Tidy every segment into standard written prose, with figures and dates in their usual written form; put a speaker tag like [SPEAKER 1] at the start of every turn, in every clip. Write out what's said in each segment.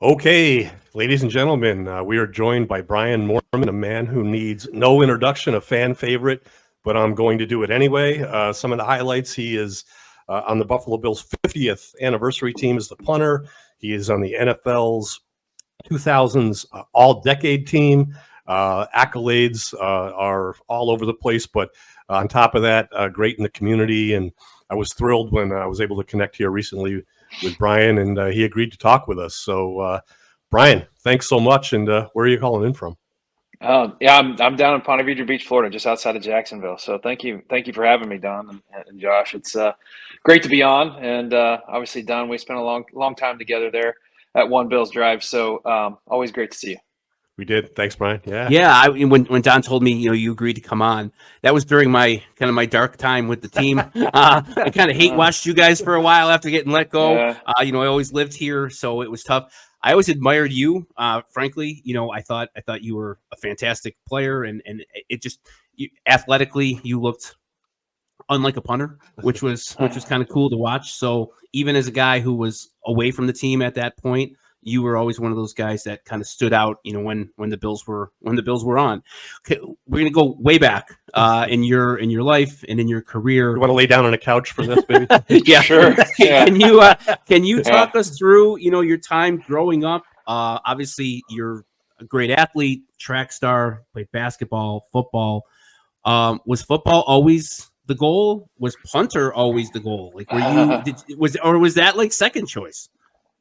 [SPEAKER 1] Okay, ladies and gentlemen, we are joined by Brian Moorman, a man who needs no introduction, a fan favorite, but I'm going to do it anyway. Some of the highlights: he is on the Buffalo Bills' 50th anniversary team as the punter. He is on the NFL's 2000s all-decade team. Accolades are all over the place, but on top of that, great in the community. And I was thrilled when I was able to connect here recently with Brian, and he agreed to talk with us. So, Brian, thanks so much. And where are you calling in from?
[SPEAKER 2] Yeah, I'm down in Ponte Vedra Beach, Florida, just outside of Jacksonville. So thank you for having me, Don and Josh. It's great to be on, and obviously, Don, we spent a long time together there at One Bills Drive. So always great to see you.
[SPEAKER 1] We did. Thanks, Brian. Yeah.
[SPEAKER 3] Yeah, when Don told me, you agreed to come on, that was during my my dark time with the team. I kind of hate watched you guys for a while after getting let go.
[SPEAKER 2] Yeah.
[SPEAKER 3] I always lived here, so it was tough. I always admired you. Frankly, I thought you were a fantastic player, and it just athletically you looked unlike a punter, which was kind of cool to watch. So even as a guy who was away from the team at that point, you were always one of those guys that kind of stood out, when the Bills were on. Okay, we're gonna go way back in your life and in your career.
[SPEAKER 1] You want to lay down on a couch for this, baby?
[SPEAKER 2] Yeah, sure. Yeah.
[SPEAKER 3] Can you talk us through your time growing up? Obviously, you're a great athlete, track star, played basketball, football. Was football always the goal? Was punter always the goal? Like, was that like second choice?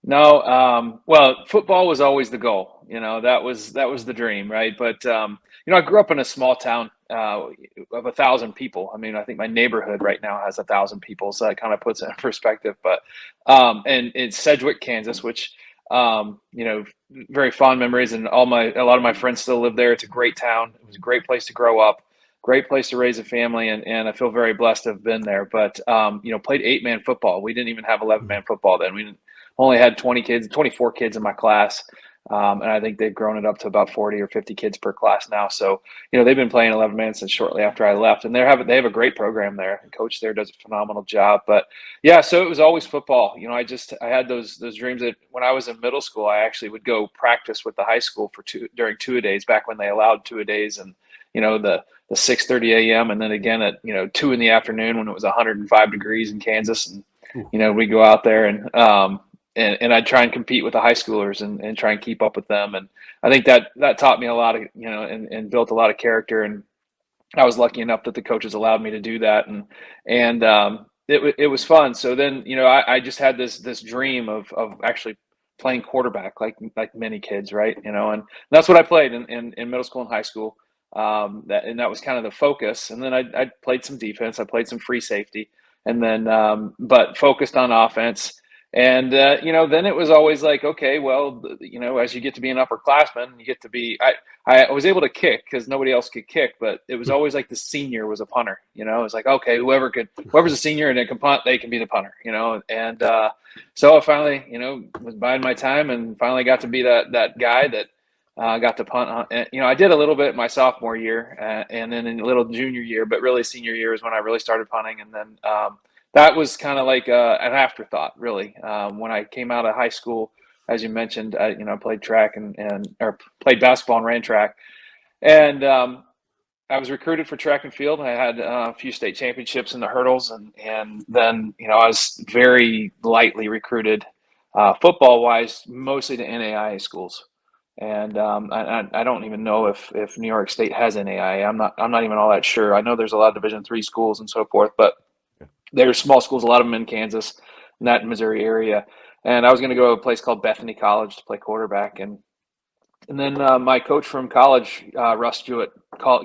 [SPEAKER 2] No, well, football was always the goal. That was the dream, right? But I grew up in a small town of 1,000 people. I mean, I think my neighborhood right now has 1,000 people, so that kind of puts it in perspective. But and it's Sedgwick, Kansas, which very fond memories, and a lot of my friends still live there. It's a great town. It was a great place to grow up, great place to raise a family, and I feel very blessed to have been there. But played 8-man football. We didn't even have 11-man football then. We only had 24 kids in my class. And I think they've grown it up to about 40 or 50 kids per class now. So, they've been playing 11 man since shortly after I left, and they have a great program there. The coach there does a phenomenal job. But yeah, so it was always football. I had those dreams that when I was in middle school, I actually would go practice with the high school during 2-a-days baid back when they allowed 2-a-days, and the 6:30 a.m. and then again at 2 in the afternoon when it was 105 degrees in Kansas, and we go out there and I'd try and compete with the high schoolers and try and keep up with them. And I think that taught me a lot of, and built a lot of character. And I was lucky enough that the coaches allowed me to do that. And it was fun. So then, I just had this dream of actually playing quarterback like many kids, right? And that's what I played in middle school and high school. That was kind of the focus. And then I played some defense. I played some free safety, and then, but focused on offense. And, then it was always like, okay, well, as you get to be an upperclassman, you get to be, I was able to kick because nobody else could kick, but it was always like the senior was a punter, it was like, okay, whoever's a senior and they can punt, they can be the punter, and, so I finally, was biding my time and finally got to be that guy that, got to punt. I did a little bit my sophomore year, and then in a little junior year, but really senior year is when I really started punting. And then, that was kind of like an afterthought, really. When I came out of high school, as you mentioned, I played track or played basketball and ran track, and I was recruited for track and field. I had a few state championships in the hurdles, and then I was very lightly recruited, football wise, mostly to NAIA schools. And I don't even know if New York State has NAIA. I'm not even all that sure. I know there's a lot of Division III schools and so forth, but there's small schools, a lot of them in Kansas and that Missouri area. And I was going to go to a place called Bethany College to play quarterback. And then my coach from college, Russ Jewett,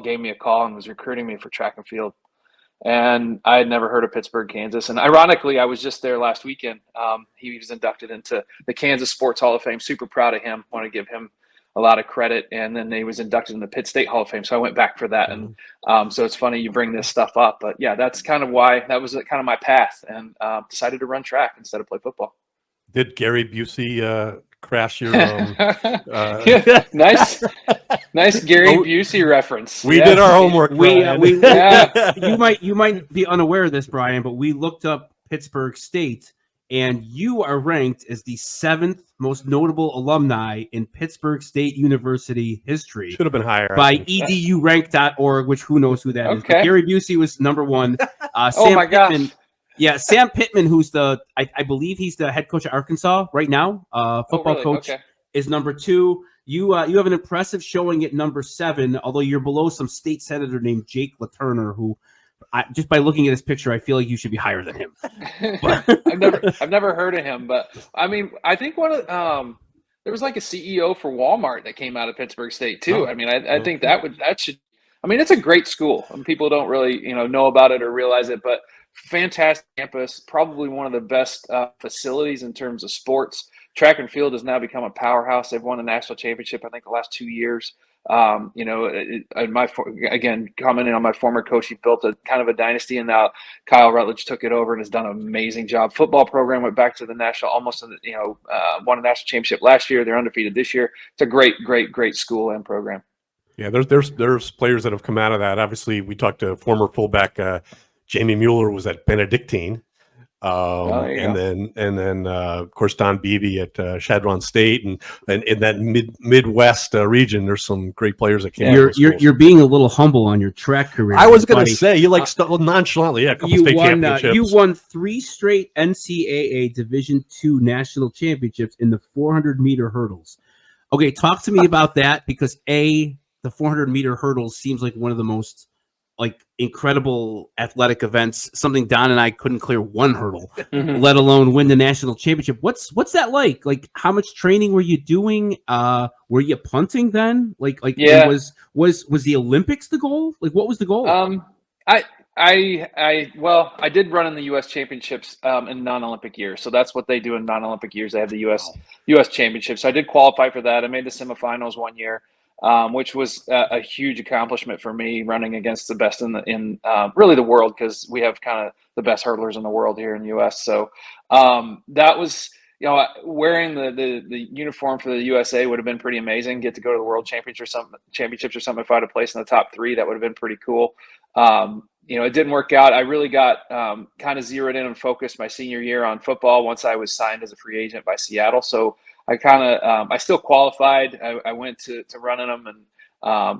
[SPEAKER 2] gave me a call and was recruiting me for track and field. And I had never heard of Pittsburgh, Kansas. And ironically, I was just there last weekend. He was inducted into the Kansas Sports Hall of Fame. Super proud of him. Want to give him a lot of credit. And then he was inducted in the Pitt State Hall of Fame. So I went back for that. And so it's funny you bring this stuff up. But yeah, that's kind of why that was kind of my path, and decided to run track instead of play football.
[SPEAKER 1] Did Gary Busey crash your
[SPEAKER 2] nice Gary Busey reference.
[SPEAKER 1] We did our homework.
[SPEAKER 3] You might be unaware of this, Brian, but we looked up Pittsburgh State and you are ranked as the 7th most notable alumni in Pittsburgh State University history
[SPEAKER 1] Should have been higher.
[SPEAKER 3] by edurank.org, which who knows who that is. But
[SPEAKER 2] Okay.
[SPEAKER 3] Gary Busey was number 1.
[SPEAKER 2] Oh
[SPEAKER 3] Sam
[SPEAKER 2] my
[SPEAKER 3] Pittman,
[SPEAKER 2] gosh.
[SPEAKER 3] yeah, Sam Pittman, who's I believe he's the head coach at Arkansas right now, football
[SPEAKER 2] really?
[SPEAKER 3] coach,
[SPEAKER 2] Okay.
[SPEAKER 3] is number 2. You have an impressive showing at number 7, although you're below some state senator named Jake LaTurner, who, just by looking at this picture, I feel like you should be higher than him.
[SPEAKER 2] I've never heard of him, but I mean, I think one of there was like a CEO for Walmart that came out of Pittsburgh State too.
[SPEAKER 1] Oh,
[SPEAKER 2] I mean, I think that should. I mean, it's a great school, and people don't really know about it or realize it, but fantastic campus, probably one of the best facilities in terms of sports. Track and field has now become a powerhouse. They've won a national championship, I think, the last 2 years. Again, commenting on my former coach, he built a kind of a dynasty, and now Kyle Rutledge took it over and has done an amazing job. Football program went back to the national, won a national championship last year. They're undefeated this year. It's a great school and program.
[SPEAKER 1] Yeah, there's players that have come out of that. Obviously, we talked to former fullback Jamie Mueller was at Benedictine. And then of course Don Beebe at Chadron State, and in that Midwest region, there's some great players that came.
[SPEAKER 3] You're being a little humble on your track career.
[SPEAKER 1] I was going to say you nonchalantly, a couple state championships.
[SPEAKER 3] You won 3 straight NCAA Division II national championships in the 400-meter hurdles. Okay, talk to me about that, because the 400-meter hurdles seems like one of the most incredible athletic events, something Don and I couldn't clear one hurdle, let alone win the national championship. What's that like? Like, how much training were you doing? Were you punting then?
[SPEAKER 2] Yeah.
[SPEAKER 3] Was the Olympics the goal? Like, what was the goal?
[SPEAKER 2] I did run in the U.S. championships in non-Olympic years. So that's what they do in non-Olympic years. They have the U.S. championships. So I did qualify for that. I made the semifinals one year, which was a huge accomplishment for me, running against the best in really the world, because we have kind of the best hurdlers in the world here in the U.S. So that was, wearing the uniform for the USA would have been pretty amazing. Get to go to the world championships or something. If I had a place in the top 3, that would have been pretty cool. It didn't work out. I really got kind of zeroed in and focused my senior year on football once I was signed as a free agent by Seattle. So I I still qualified. I went to running them, and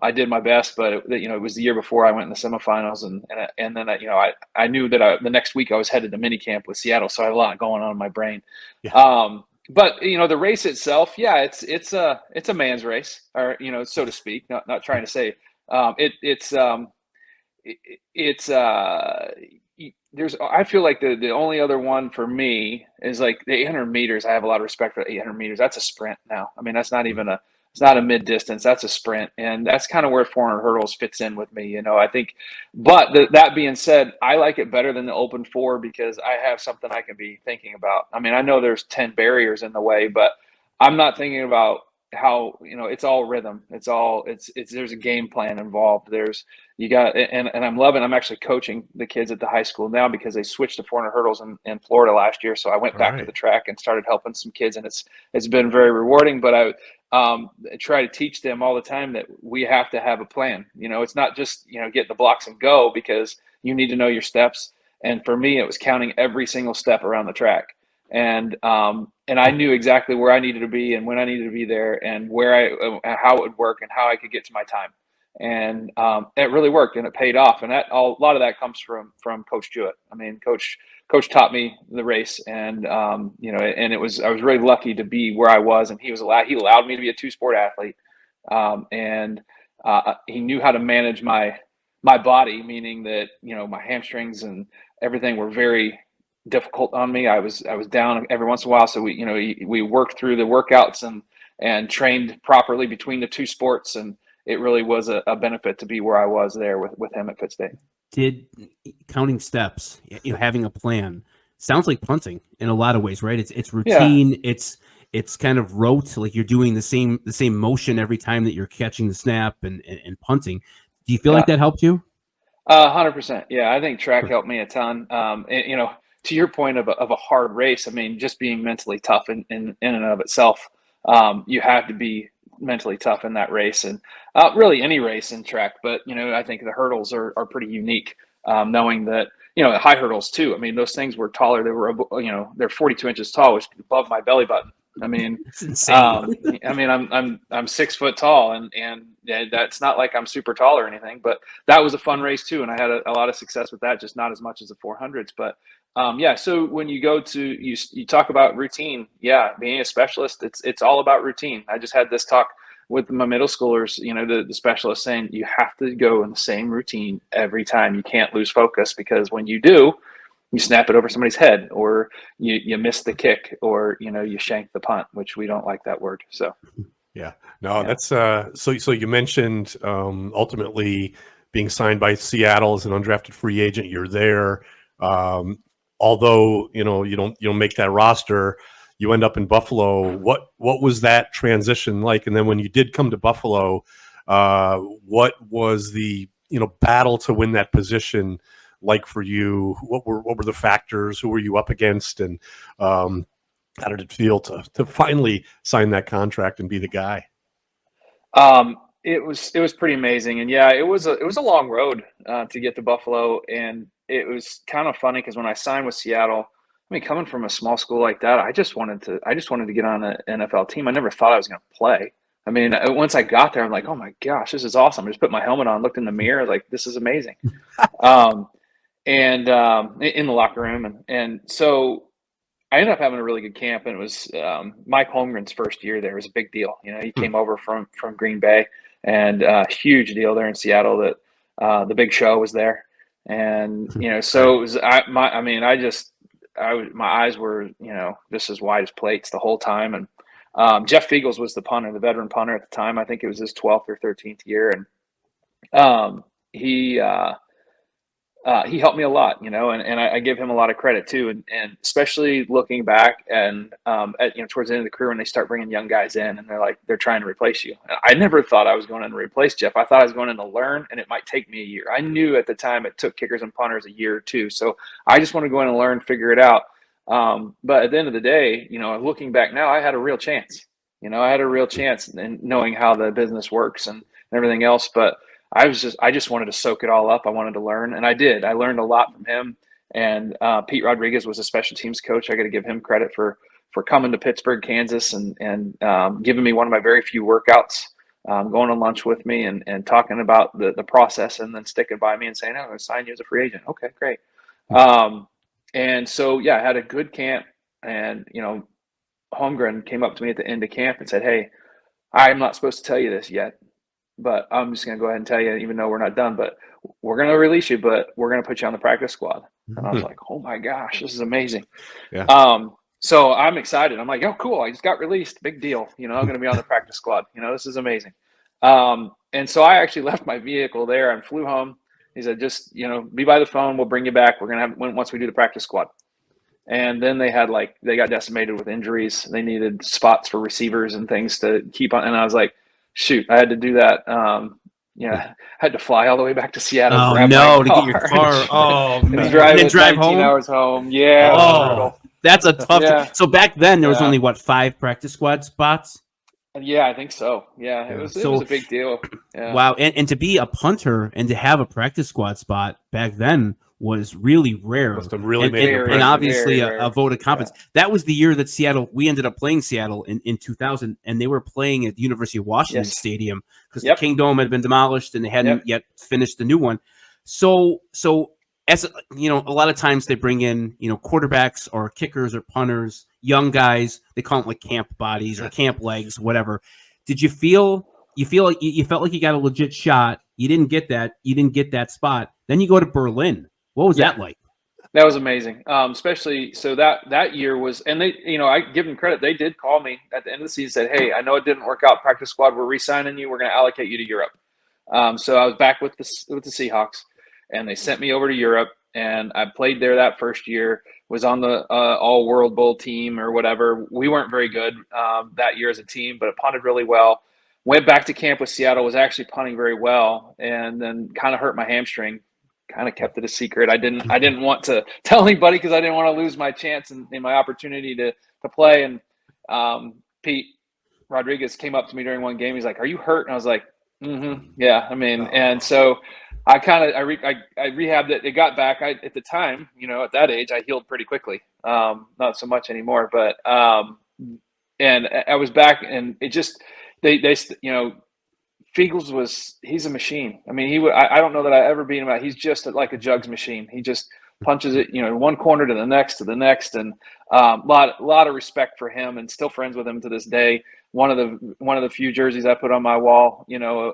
[SPEAKER 2] I did my best, but it was the year before I went in the semifinals, and then I knew that the next week I was headed to minicamp with Seattle, so I had a lot going on in my brain.
[SPEAKER 1] Yeah.
[SPEAKER 2] But the race itself, yeah, it's a man's race, or so to speak. Not trying to say I feel like the only other one for me is like the 800 meters. I have a lot of respect for the 800 meters. That's a sprint now. I mean, that's not even it's not a mid distance. That's a sprint. And that's kind of where 400 hurdles fits in with me, I think. But that being said, I like it better than the open 4, because I have something I can be thinking about. I mean, I know there's 10 barriers in the way, but I'm not thinking about how, it's all rhythm. There's a game plan involved. And I'm actually coaching the kids at the high school now, because they switched to 400 hurdles in Florida last year. So I went back to the track and started helping some kids, and it's been very rewarding. But I try to teach them all the time that we have to have a plan. It's not just, get the blocks and go, because you need to know your steps. And for me, it was counting every single step around the track. And I knew exactly where I needed to be and when I needed to be there, and how it would work and how I could get to my time. And it really worked, and it paid off. And a lot of that comes from Coach Jewett. I mean, Coach taught me the race, and I was really lucky to be where I was, and he allowed me to be a 2-sport athlete, and he knew how to manage my body, meaning that my hamstrings and everything were very difficult on me. I was down every once in a while, so we worked through the workouts and trained properly between the 2 sports, and it really was a benefit to be where I was there with him at Pitt State.
[SPEAKER 3] Did counting steps, having a plan, sounds like punting in a lot of ways, right? It's routine. Yeah. It's kind of rote, like you're doing the same motion every time that you're catching the snap and punting. Do you feel like that helped you?
[SPEAKER 2] 100%. Yeah, I think track helped me a ton. To your point of a hard race, I mean, just being mentally tough in and of itself, you have to be mentally tough in that race, and really any race in track. But I think the hurdles are pretty unique. knowing that, high hurdles too. I mean, those things were taller. They were, they're 42 inches tall, which is above my belly button. I mean,
[SPEAKER 3] It's insane.
[SPEAKER 2] I'm 6 foot tall, and yeah, that's not like I'm super tall or anything, but that was a fun race too, and I had a lot of success with that, just not as much as the 400s. But yeah, so when you go to you talk about routine, yeah, being a specialist, it's all about routine. I just had this talk with my middle schoolers, the specialist saying you have to go in the same routine every time. You can't lose focus, because when you do, you snap it over somebody's head, or you miss the kick, or you shank the punt, which we don't like that word. So
[SPEAKER 1] Yeah, no,
[SPEAKER 2] Yeah.
[SPEAKER 1] that's so you mentioned ultimately being signed by Seattle as an undrafted free agent. You're there, although you don't make that roster. You end up in Buffalo. What was that transition like? And then when you did come to Buffalo, what was the battle to win that position like for you? What were the factors? Who were you up against? And how did it feel to finally sign that contract and be the guy?
[SPEAKER 2] It was pretty amazing, and yeah, it was a long road to get to Buffalo, and it was kind of funny because when I signed with Seattle, I mean, coming from a small school like that, I just wanted to get on an NFL team. I never thought I was going to play. I mean, once I got there, I'm like, oh my gosh, this is awesome. I just put my helmet on, looked in the mirror, like, this is amazing. And in the locker room, and so I ended up having a really good camp, and it was Mike Holmgren's first year there. It was a big deal. He came over from Green Bay, and huge deal there in Seattle that the Big Show was there, and so it was. My eyes were just as wide as plates the whole time, and Jeff Fiegels was the punter, the veteran punter at the time. I think it was his 12th or 13th year, and he helped me a lot, and I give him a lot of credit too. And especially looking back and towards the end of the career, when they start bringing young guys in and they're trying to replace you. I never thought I was going in to replace Jeff. I thought I was going in to learn, and it might take me a year. I knew at the time it took kickers and punters a year or two. So I just want to go in and learn, figure it out. But at the end of the day, looking back now, I had a real chance. I had a real chance in knowing how the business works and everything else. But I just wanted to soak it all up. I wanted to learn, and I did. I learned a lot from him. And Pete Rodriguez was a special teams coach. I got to give him credit for coming to Pittsburgh, Kansas, and giving me one of my very few workouts, going on lunch with me and talking about the process, and then sticking by me and saying, "Oh, I'm going to sign you as a free agent." Okay, great. And so, yeah, I had a good camp, and Holmgren came up to me at the end of camp and said, "Hey, I'm not supposed to tell you this yet, but I'm just going to go ahead and tell you, even though we're not done, but we're going to release you, but we're going to put you on the practice squad." And I was like, oh my gosh, this is amazing.
[SPEAKER 1] Yeah.
[SPEAKER 2] So I'm excited. I'm like, oh, cool. I just got released. Big deal. I'm going to be on the practice squad. This is amazing. And so I actually left my vehicle there and flew home. He said, just, be by the phone. We'll bring you back. We're going to have, once we do the practice squad. And then they got decimated with injuries. They needed spots for receivers and things to keep on. And I was like, shoot, I had to do that. I had to fly all the way back to Seattle.
[SPEAKER 3] Oh
[SPEAKER 2] grab
[SPEAKER 3] no,
[SPEAKER 2] my
[SPEAKER 3] to get your car. Oh
[SPEAKER 2] and
[SPEAKER 3] man,
[SPEAKER 2] drive,
[SPEAKER 3] and then drive
[SPEAKER 2] 19
[SPEAKER 3] home.
[SPEAKER 2] hours home. Yeah.
[SPEAKER 3] Oh, that's a tough.
[SPEAKER 2] Yeah.
[SPEAKER 3] So back then there was
[SPEAKER 2] Yeah.
[SPEAKER 3] only 5 practice squad spots.
[SPEAKER 2] Yeah, I think so. Yeah, it was a big deal. Yeah.
[SPEAKER 3] Wow, and to be a punter and to have a practice squad spot back then was really rare.
[SPEAKER 1] Must have really made an
[SPEAKER 3] and
[SPEAKER 1] impression.
[SPEAKER 3] obviously
[SPEAKER 2] Very
[SPEAKER 3] a vote of confidence.
[SPEAKER 2] Yeah.
[SPEAKER 3] That was the year that we ended up playing Seattle in 2000, and they were playing at the University of Washington Stadium because the King Dome had been demolished and they hadn't yet finished the new one. So as a lot of times they bring in quarterbacks or kickers or punters, young guys. They call them like camp bodies or camp legs, whatever. Did you feel like you felt like you got a legit shot? You didn't get that. You didn't get that spot. Then you go to Berlin. What was that like?
[SPEAKER 2] That was amazing. Especially so that year was, and they, I give them credit. They did call me at the end of the season, said, "Hey, I know it didn't work out. Practice squad, we're re-signing you. We're going to allocate you to Europe." So I was back with the Seahawks, and they sent me over to Europe, and I played there that first year. Was on the All World Bowl team or whatever. We weren't very good that year as a team, but it punted really well. Went back to camp with Seattle. Was actually punting very well, and then kind of hurt my hamstring. Kind of kept it a secret. I didn't want to tell anybody because I didn't want to lose my chance and my opportunity to play. And Pete Rodriguez came up to me during one game. He's like, "Are you hurt?" And I was like, "Mm-hmm, yeah." I mean, and so I rehabbed it. It got back. At the time, at that age, I healed pretty quickly. Not so much anymore, but and I was back, and it just they Fiegels he's a machine. I mean, I don't know that I ever beat him out. He's just like a jugs machine. He just punches it, one corner to the next, and lot of respect for him, and still friends with him to this day. One of the few jerseys I put on my wall,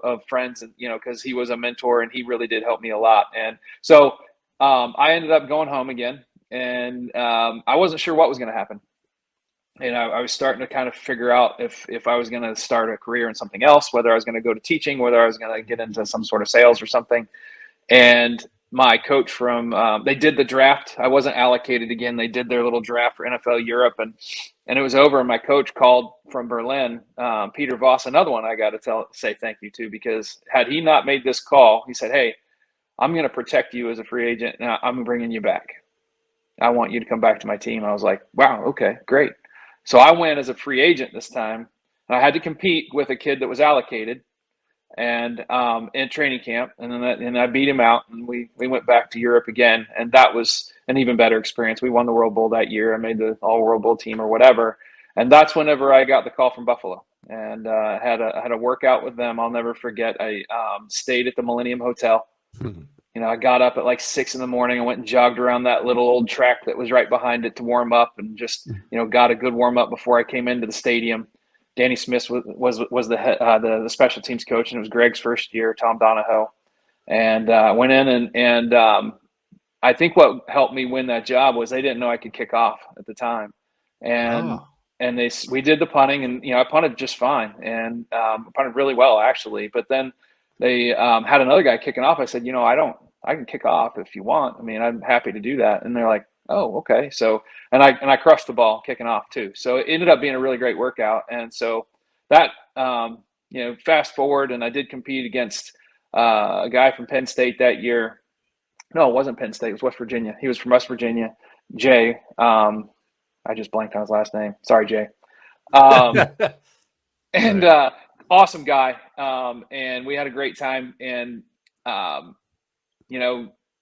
[SPEAKER 2] of friends, and because he was a mentor and he really did help me a lot. And so I ended up going home again, and I wasn't sure what was going to happen. And I was starting to kind of figure out if I was going to start a career in something else, whether I was going to go to teaching, whether I was going to get into some sort of sales or something. And my coach they did the draft. I wasn't allocated again. They did their little draft for NFL Europe, and it was over. And my coach called from Berlin, Peter Voss, another one I got to say thank you to, because had he not made this call, he said, "Hey, I'm going to protect you as a free agent. Now I'm bringing you back. I want you to come back to my team." I was like, "Wow, okay, great." So I went as a free agent this time, and I had to compete with a kid that was allocated, and in training camp, and I beat him out, and we went back to Europe again, and that was an even better experience. We won the World Bowl that year. I made the All World Bowl team or whatever, and that's whenever I got the call from Buffalo, and I had a workout with them. I'll never forget. I stayed at the Millennium Hotel. I got up at like 6 a.m. and went and jogged around that little old track that was right behind it to warm up, and just, got a good warm up before I came into the stadium. Danny Smith was the special teams coach, and it was Greg's first year, Tom Donahoe. And went in and I think what helped me win that job was they didn't know I could kick off at the time. And we did the punting, and, I punted just fine, and punted really well actually. But then they had another guy kicking off. I said, I can kick off if you want. I mean, I'm happy to do that. And they're like, "Oh, okay." So, and I crushed the ball kicking off too. So it ended up being a really great workout. And so that, fast forward, and I did compete against a guy from Penn State that year. No, it wasn't Penn State. It was West Virginia. He was from West Virginia. Jay. I just blanked on his last name. Sorry, Jay. And awesome guy. And we had a great time, and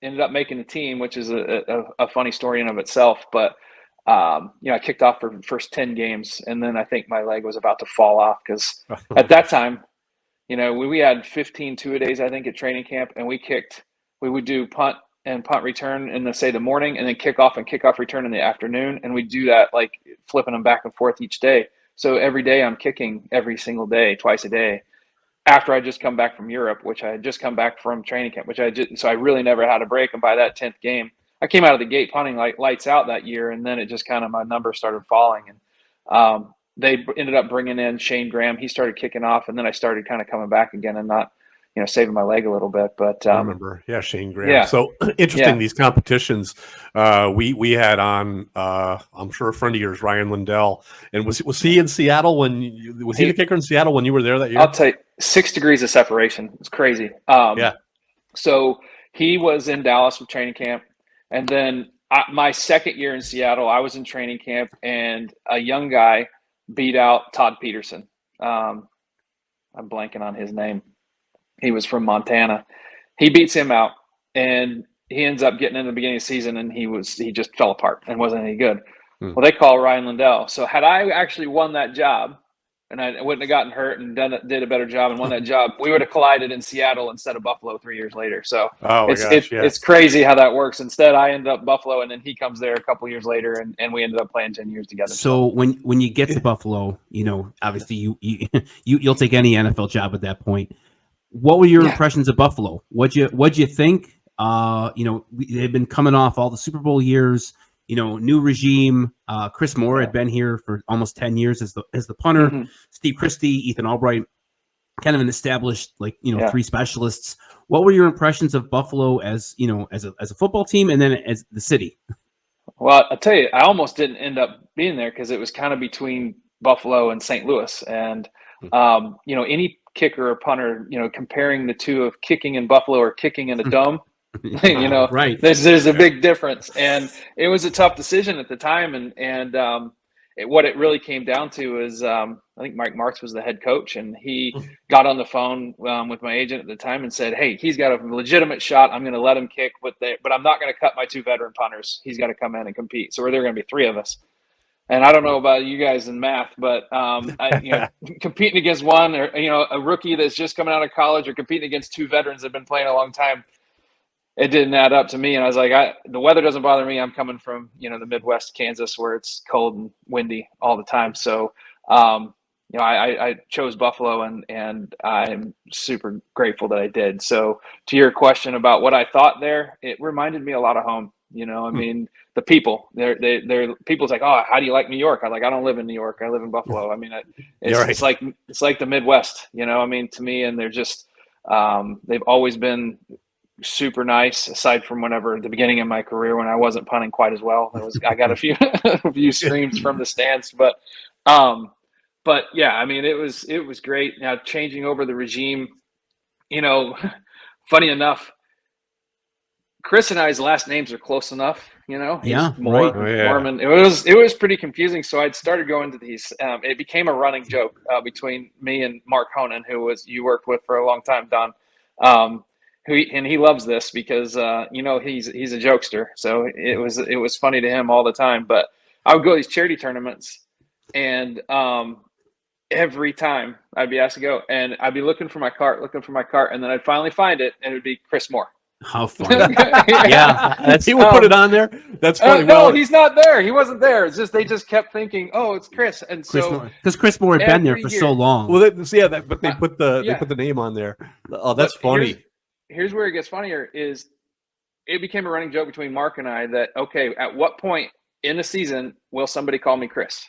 [SPEAKER 2] ended up making the team, which is a funny story in of itself. But I kicked off for the first 10 games, and then I think my leg was about to fall off, because at that time, we had 15 two-a-days, I think, at training camp, and we would do punt and punt return in the morning, and then kickoff and kickoff return in the afternoon, and we'd do that, like flipping them back and forth each day. So every day I'm kicking every single day, twice a day, after I just come back from Europe, which I had just come back from training camp, so I really never had a break. And by that 10th game, I came out of the gate punting like lights out that year. And then it just kind of, my numbers started falling, and they ended up bringing in Shane Graham. He started kicking off, and then I started kind of coming back again, and not, saving my leg a little bit. But
[SPEAKER 1] I remember, Shane Graham.
[SPEAKER 2] Yeah.
[SPEAKER 1] So interesting, these competitions. We had on, I'm sure a friend of yours, Ryan Lindell, and was he in Seattle when was he the kicker in Seattle when you were there that year?
[SPEAKER 2] I'll tell you, 6 degrees of separation. It's crazy. So he was in Dallas with training camp, and then my second year in Seattle, I was in training camp, and a young guy beat out Todd Peterson. I'm blanking on his name. He was from Montana. He beats him out, and he ends up getting in the beginning of the season, and he just fell apart and wasn't any good. Well, they call Ryan Lindell. So had I actually won that job, and I wouldn't have gotten hurt and did a better job and won that job, we would have collided in Seattle instead of Buffalo 3 years later. So it's crazy how that works. Instead, I ended up Buffalo, and then he comes there a couple years later, and we ended up playing 10 years together.
[SPEAKER 3] So when you get to Buffalo, obviously you'll take any NFL job at that point. What were your impressions of Buffalo? What'd you think? They've been coming off all the Super Bowl years. New regime. Chris Moore had been here for almost 10 years as the punter. Mm-hmm. Steve Christie, Ethan Albright, kind of an established 3 specialists. What were your impressions of Buffalo as a football team, and then as the city?
[SPEAKER 2] Well, I'll tell you, I almost didn't end up being there because it was kind of between Buffalo and St. Louis, and any kicker or punter, comparing the two of kicking in Buffalo or kicking in a dome,
[SPEAKER 3] right.
[SPEAKER 2] There's a big difference. And it was a tough decision at the time. And what it really came down to is I think Mike Martz was the head coach, and he got on the phone with my agent at the time and said, "Hey, he's got a legitimate shot. I'm going to let him kick, but I'm not going to cut my 2 veteran punters. He's got to come in and compete." So there are going to be 3 of us. And I don't know about you guys in math, but competing against one, or a rookie that's just coming out of college, or competing against 2 veterans that have been playing a long time, it didn't add up to me. And I was like, the weather doesn't bother me. I'm coming from the Midwest, Kansas, where it's cold and windy all the time. So I chose Buffalo, and I'm super grateful that I did. So to your question about what I thought there, it reminded me a lot of home. I mean, the people, they're people's like, "Oh, how do you like New York?" I don't live in New York. I live in Buffalo. I mean, it's like the Midwest, I mean, to me, and they're just, they've always been super nice, aside from whenever the beginning of my career when I wasn't punting quite as well. I got a few a few screams from the stands, but yeah, I mean, it was great. Now changing over the regime, funny enough, Chris and I's last names are close enough, He's
[SPEAKER 3] right.
[SPEAKER 2] Moorman. It was pretty confusing. So I'd started going to these. It became a running joke between me and Mark Honan, who you worked with for a long time, Don. He loves this because he's a jokester. So it was funny to him all the time. But I would go to these charity tournaments, and every time I'd be asked to go, and I'd be looking for my cart, and then I'd finally find it, and it would be Chris Moore.
[SPEAKER 3] How funny! Yeah,
[SPEAKER 1] he would put it on there. That's funny.
[SPEAKER 2] No, he's not there. He wasn't there. It's just they just kept thinking, "Oh, it's Chris," and so
[SPEAKER 3] because Chris Moore had been there for so long.
[SPEAKER 1] Well, but they put the name on there. Oh, that's funny.
[SPEAKER 2] Here's where it gets funnier: is it became a running joke between Mark and I that at what point in the season will somebody call me Chris?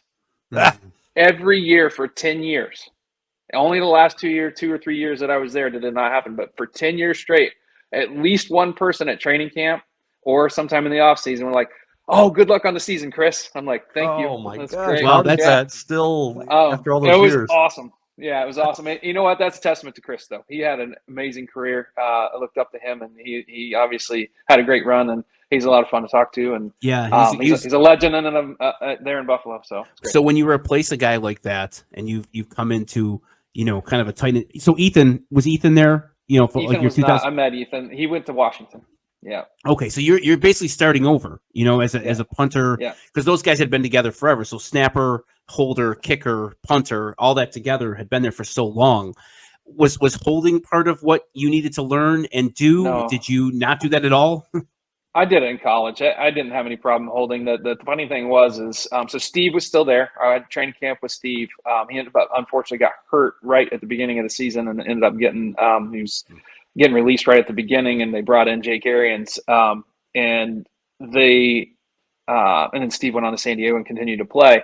[SPEAKER 2] Every year for 10 years. Only the last 2 or 3 years that I was there did it not happen, but for 10 years straight. At least one person at training camp or sometime in the off season were like, "Oh, good luck on the season, Chris." I'm like, "Thank you."
[SPEAKER 1] Oh my
[SPEAKER 2] that's
[SPEAKER 1] gosh.
[SPEAKER 2] great.
[SPEAKER 1] Wow, that's still after all those years.
[SPEAKER 2] It was awesome. Yeah, it was awesome. And you know what? That's a testament to Chris, though. He had an amazing career. I looked up to him, and he obviously had a great run, and he's a lot of fun to talk to. And he's a legend there in Buffalo. So
[SPEAKER 3] when you replace a guy like that, and you've come into kind of a tight. So was Ethan there? For
[SPEAKER 2] Ethan was not. I met Ethan. He went to Washington. Yeah.
[SPEAKER 3] Okay, so you're basically starting over, as a punter, because those guys had been together forever. So snapper, holder, kicker, punter, all that together had been there for so long. Was holding part of what you needed to learn and do?
[SPEAKER 2] No.
[SPEAKER 3] Did you not do that at all?
[SPEAKER 2] I did it in college. I didn't have any problem holding. The funny thing was so Steve was still there. I had training camp with Steve. He ended up, unfortunately, got hurt right at the beginning of the season and ended up getting he was getting released right at the beginning, and they brought in Jake Arians. And then Steve went on to San Diego and continued to play.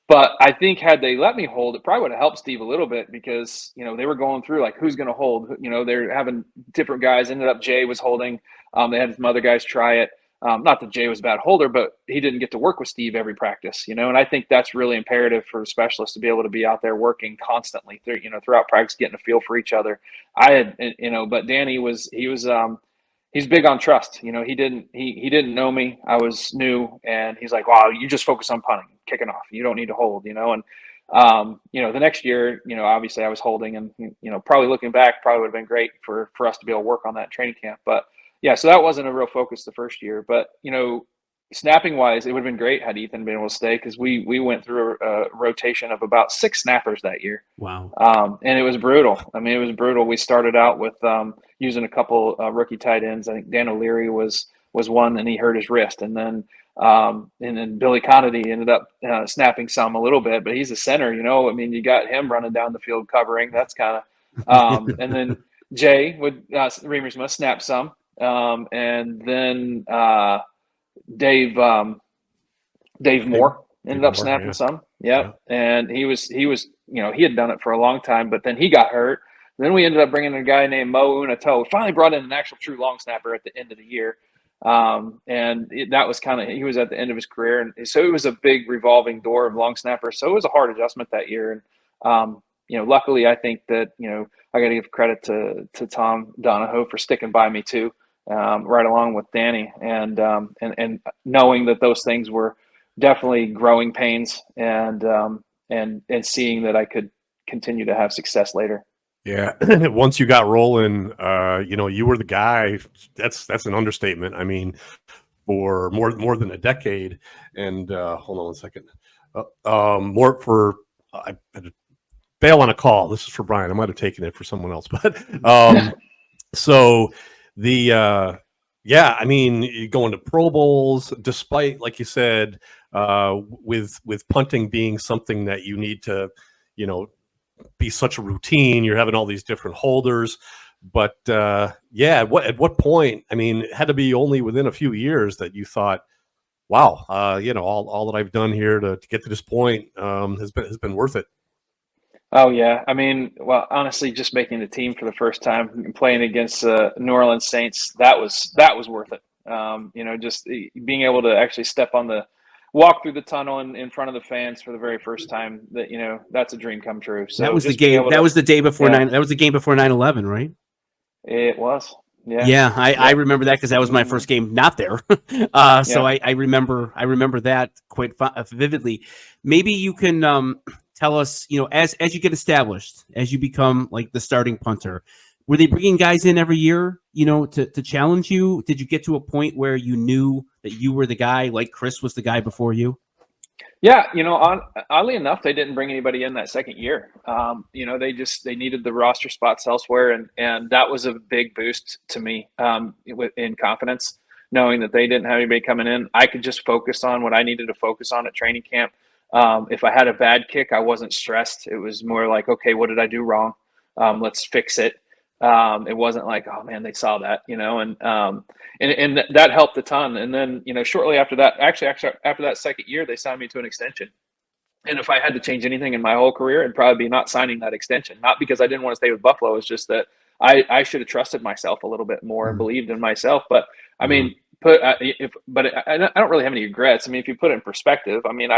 [SPEAKER 2] But I think had they let me hold, it probably would have helped Steve a little bit because, they were going through like who's going to hold. They're having different guys. Ended up Jay was holding. They had some other guys try it. Not that Jay was a bad holder, but he didn't get to work with Steve every practice, and I think that's really imperative for specialists to be able to be out there working constantly throughout practice, getting a feel for each other. But Danny he's big on trust. He didn't know me. I was new, and he's like, "Wow, you just focus on punting, kicking off. You don't need to hold." And the next year, obviously I was holding, and probably looking back, probably would have been great for us to be able to work on that training camp. But yeah, so that wasn't a real focus the first year. But snapping wise, it would have been great had Ethan been able to stay because we went through a rotation of about 6 snappers that year.
[SPEAKER 3] Wow.
[SPEAKER 2] And it was brutal. I mean, it was brutal. We started out with using a couple rookie tight ends. I think Dan O'Leary was one, and he hurt his wrist. And then Billy Conity ended up snapping some a little bit, but he's a center. I mean, you got him running down the field covering. That's kind of and then Jay would Reamersma snap some, and then Dave Moore ended up snapping some. Yep. Yeah. And he was he had done it for a long time, but then he got hurt. Then we ended up bringing in a guy named Mo Unato. We finally brought in an actual true long snapper at the end of the year. That was he was at the end of his career. And so it was a big revolving door of long snappers. So it was a hard adjustment that year. And, luckily I think that, I got to give credit to Tom Donahoe for sticking by me too, right along with Danny and knowing that those things were definitely growing pains, and seeing that I could continue to have success later.
[SPEAKER 1] Yeah, once you got rolling, you were the guy. That's an understatement. I mean, for more than a decade. And hold on one second. More for I had to bail on a call. This is for Brian. I might have taken it for someone else, but so yeah, I mean, you going to Pro Bowls, despite, like you said, with punting being something that you need to, be such a routine. You're having all these different holders, but yeah, at what point? I mean, it had to be only within a few years that you thought, wow, all that I've done here to get to this point has been worth it.
[SPEAKER 2] Oh yeah, I mean, well, honestly, just making the team for the first time and playing against New Orleans Saints, that was worth it. Just being able to actually walk through the tunnel in front of the fans for the very first time. That's a dream come true. So
[SPEAKER 3] That was the
[SPEAKER 2] just being
[SPEAKER 3] game.
[SPEAKER 2] able
[SPEAKER 3] That
[SPEAKER 2] to,
[SPEAKER 3] was the day before
[SPEAKER 2] yeah,
[SPEAKER 3] 9. That was the game before 9/11, right?
[SPEAKER 2] it was. Yeah.
[SPEAKER 3] Yeah, I
[SPEAKER 2] Yeah.
[SPEAKER 3] remember that because that was my first game not there. So
[SPEAKER 2] Yeah.
[SPEAKER 3] I remember that quite vividly. Maybe you can tell us, as you get established, as you become like the starting punter, were they bringing guys in every year, to challenge you? Did you get to a point where you knew that you were the guy, like Chris was the guy before you?
[SPEAKER 2] Yeah, oddly enough, they didn't bring anybody in that second year. They needed the roster spots elsewhere, and that was a big boost to me in confidence, knowing that they didn't have anybody coming in. I could just focus on what I needed to focus on at training camp. If I had a bad kick, I wasn't stressed. It was more like, okay, what did I do wrong? Let's fix it. It wasn't like, oh man, they saw that, and that helped a ton. And then, shortly after that, actually after that second year, they signed me to an extension. And if I had to change anything in my whole career, it'd probably be not signing that extension. Not because I didn't want to stay with Buffalo. It's just that I should have trusted myself a little bit more and believed in myself. But I mean, I don't really have any regrets. I mean, if you put it in perspective, I mean,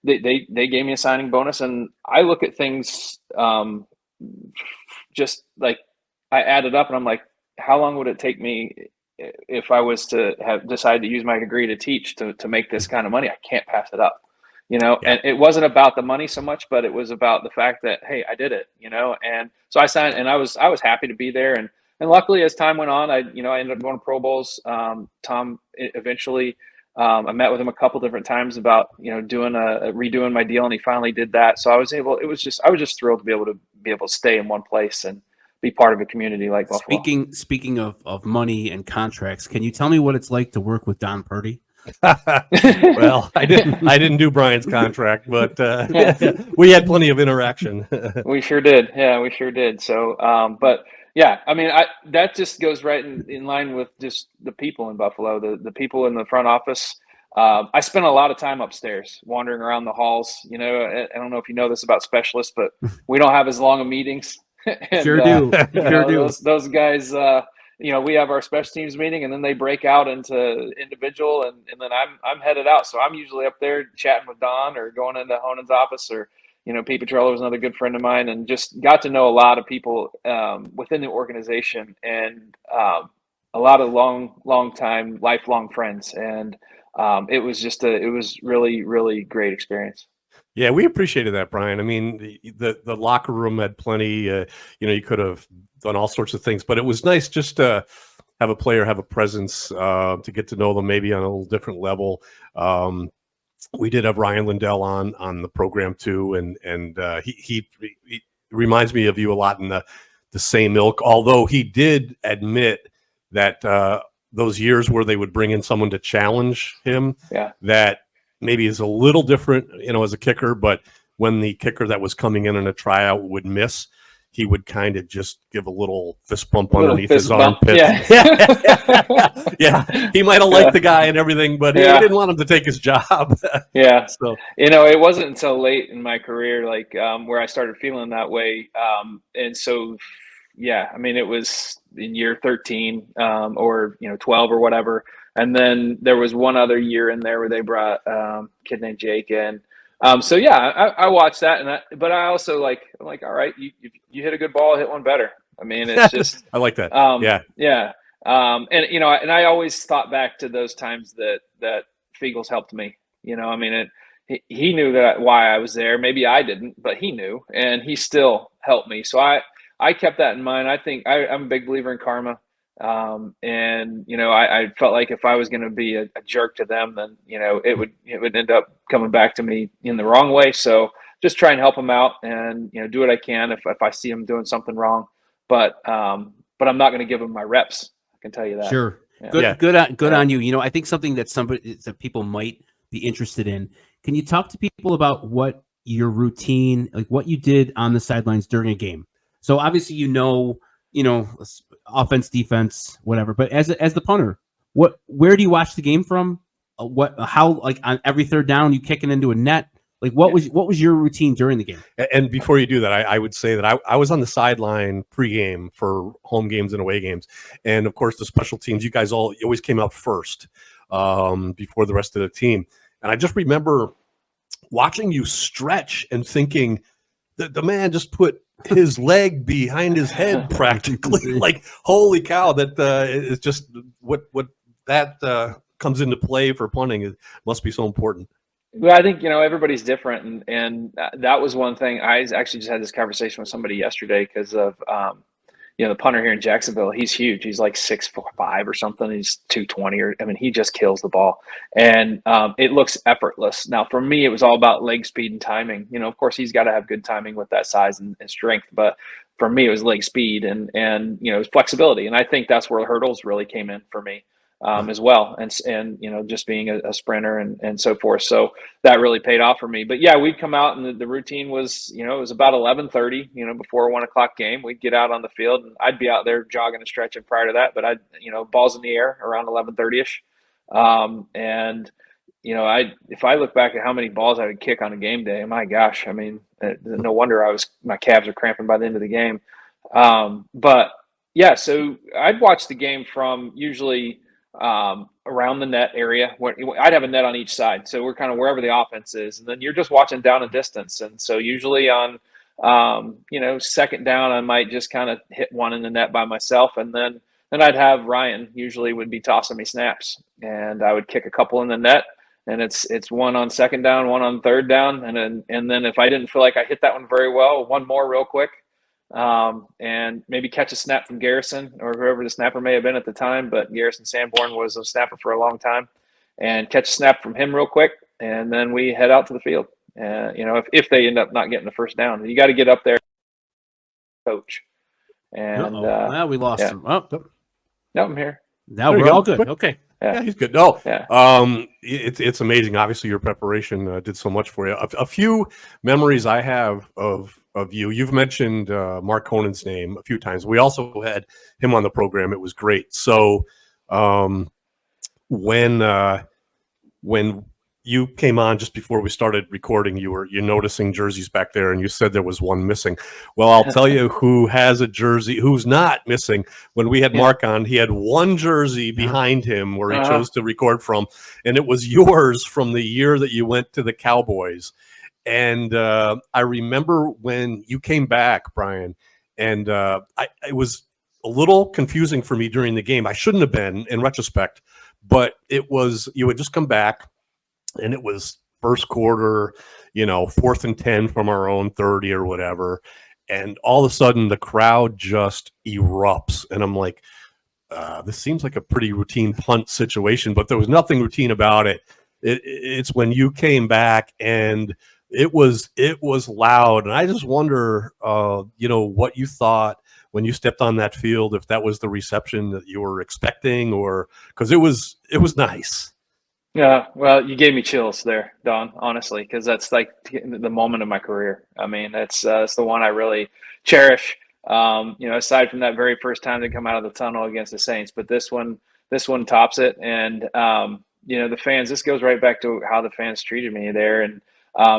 [SPEAKER 2] they gave me a signing bonus, and I look at things just like I added up, and I'm like, how long would it take me if I was to have decided to use my degree to teach to make this kind of money? I can't pass it up,
[SPEAKER 1] Yeah.
[SPEAKER 2] And it wasn't about the money so much, but it was about the fact that, hey, I did it, and so I signed, and I was happy to be there. And luckily, as time went on, I ended up going to Pro Bowls. Tom eventually, I met with him a couple different times about, redoing my deal, and he finally did that. So I was just thrilled to be able to stay in one place and be part of a community like Buffalo.
[SPEAKER 3] Speaking of money and contracts, can you tell me what it's like to work with Don Purdy?
[SPEAKER 1] Well, I didn't do Brian's contract, but we had plenty of interaction.
[SPEAKER 2] We sure did. Yeah, we sure did. So, but yeah, I mean, that just goes right in line with just the people in Buffalo, the people in the front office. I spent a lot of time upstairs wandering around the halls. I don't know if you know this about specialists, but we don't have as long of meetings. And,
[SPEAKER 3] Sure do.
[SPEAKER 2] Those guys, we have our special teams meeting, and then they break out into individual, and then I'm headed out. So I'm usually up there chatting with Don or going into Honan's office, or Pete Petrello was another good friend of mine, and just got to know a lot of people within the organization, and a lot of long time, lifelong friends. And it was really, really great experience.
[SPEAKER 1] Yeah, we appreciated that, Brian. I mean, the locker room had plenty. You could have done all sorts of things, but it was nice just to have a player have a presence, to get to know them maybe on a little different level. We did have Ryan Lindell on the program too, and he reminds me of you a lot in the same ilk. Although he did admit that those years where they would bring in someone to challenge him, that maybe is a little different, as a kicker, but when the kicker that was coming in a tryout would miss, he would kind of just give a little fist bump underneath his armpit.
[SPEAKER 2] Yeah.
[SPEAKER 1] Yeah. He might have liked the guy and everything, but he didn't want him to take his job.
[SPEAKER 2] Yeah.
[SPEAKER 1] So,
[SPEAKER 2] it wasn't until late in my career, like where I started feeling that way. And so, yeah, I mean, it was in year 13 or 12 or whatever. And then there was one other year in there where they brought a kid named Jake in. So yeah, I watched that, but I also I'm like, all right, you hit a good ball, hit one better. I mean, it's just
[SPEAKER 1] I like that.
[SPEAKER 2] Yeah. And I always thought back to those times that Fiegels helped me. You know, I mean, he knew that why I was there. Maybe I didn't, but he knew, and he still helped me. So I kept that in mind. I think I'm a big believer in karma. And you know, I felt like if I was going to be a jerk to them, then you know it would end up coming back to me in the wrong way. So just try and help them out, and you know, do what I can if I see them doing something wrong. But I'm not going to give them my reps. I can tell you that.
[SPEAKER 3] Sure.
[SPEAKER 2] Yeah.
[SPEAKER 3] Good on you. You know, I think something that people might be interested in. Can you talk to people about what your routine, like what you did on the sidelines during a game? So obviously, you know, offense, defense, whatever. But as the punter, where do you watch the game from? How like on every third down you kicking into a net? Like what was your routine during the game?
[SPEAKER 1] And before you do that, I would say that I was on the sideline pregame for home games and away games, and of course the special teams. You guys always came out first before the rest of the team, and I just remember watching you stretch and thinking that the man just put his leg behind his head practically. Like, holy cow! That is just what that comes into play for punting. It must be so important.
[SPEAKER 2] Well, I think, you know, everybody's different. And that was one thing. I actually just had this conversation with somebody yesterday because of, you know, the punter here in Jacksonville. He's huge. He's like 6'5" or something. He's 220 I mean, he just kills the ball. And it looks effortless. Now, for me, it was all about leg speed and timing. You know, of course, he's got to have good timing with that size and strength. But for me, it was leg speed and you know, flexibility. And I think that's where hurdles really came in for me. As well, and you know, just being a sprinter and so forth. So that really paid off for me. But yeah, we'd come out and the routine was, you know, it was about 11:30. You know, before a 1 o'clock game, we'd get out on the field, and I'd be out there jogging and stretching prior to that. But I'd, you know, balls in the air around 11:30 ish, and you know, if I look back at how many balls I would kick on a game day, my gosh, I mean, no wonder my calves are cramping by the end of the game. But yeah, so I'd watch the game from usually around the net area. I'd have a net on each side, so we're kind of wherever the offense is, and then you're just watching down a distance. And so usually on you know, second down, I might just kind of hit one in the net by myself, and then I'd have Ryan usually would be tossing me snaps, and I would kick a couple in the net, and it's one on second down, one on third down, and then if I didn't feel like I hit that one very well, one more real quick. And maybe catch a snap from Garrison or whoever the snapper may have been at the time, but Garrison Sanborn was a snapper for a long time, and catch a snap from him real quick, and then we head out to the field. You know, if they end up not getting the first down, you got to get up there, coach. And
[SPEAKER 3] well, we lost him. Oh,
[SPEAKER 2] no, I'm here.
[SPEAKER 3] Now we're all good. Okay.
[SPEAKER 1] Yeah, he's good. No,
[SPEAKER 2] Yeah.
[SPEAKER 1] It's amazing. Obviously, your preparation did so much for you. A few memories I have of you. You've mentioned Mark Conan's name a few times. We also had him on the program. It was great. So when you came on just before we started recording, you're noticing jerseys back there, and you said there was one missing. Well, I'll tell you who has a jersey, who's not missing. When we had Mark on, he had one jersey behind him where he chose to record from, and it was yours from the year that you went to the Cowboys. And I remember when you came back, Brian, and it was a little confusing for me during the game. I shouldn't have been, in retrospect, but it was, you had just come back, and it was first quarter, you know, 4th and 10 from our own 30 or whatever. And all of a sudden the crowd just erupts. And I'm like, this seems like a pretty routine punt situation, but there was nothing routine about it. It's when you came back, and it was loud. And I just wonder, you know, what you thought when you stepped on that field, if that was the reception that you were expecting, or because it was nice.
[SPEAKER 2] Yeah, well, you gave me chills there, Don, honestly, because that's like the moment of my career. I mean, it's the one I really cherish. You know, aside from that very first time to come out of the tunnel against the Saints, but this one tops it. And you know, the fans. This goes right back to how the fans treated me there, and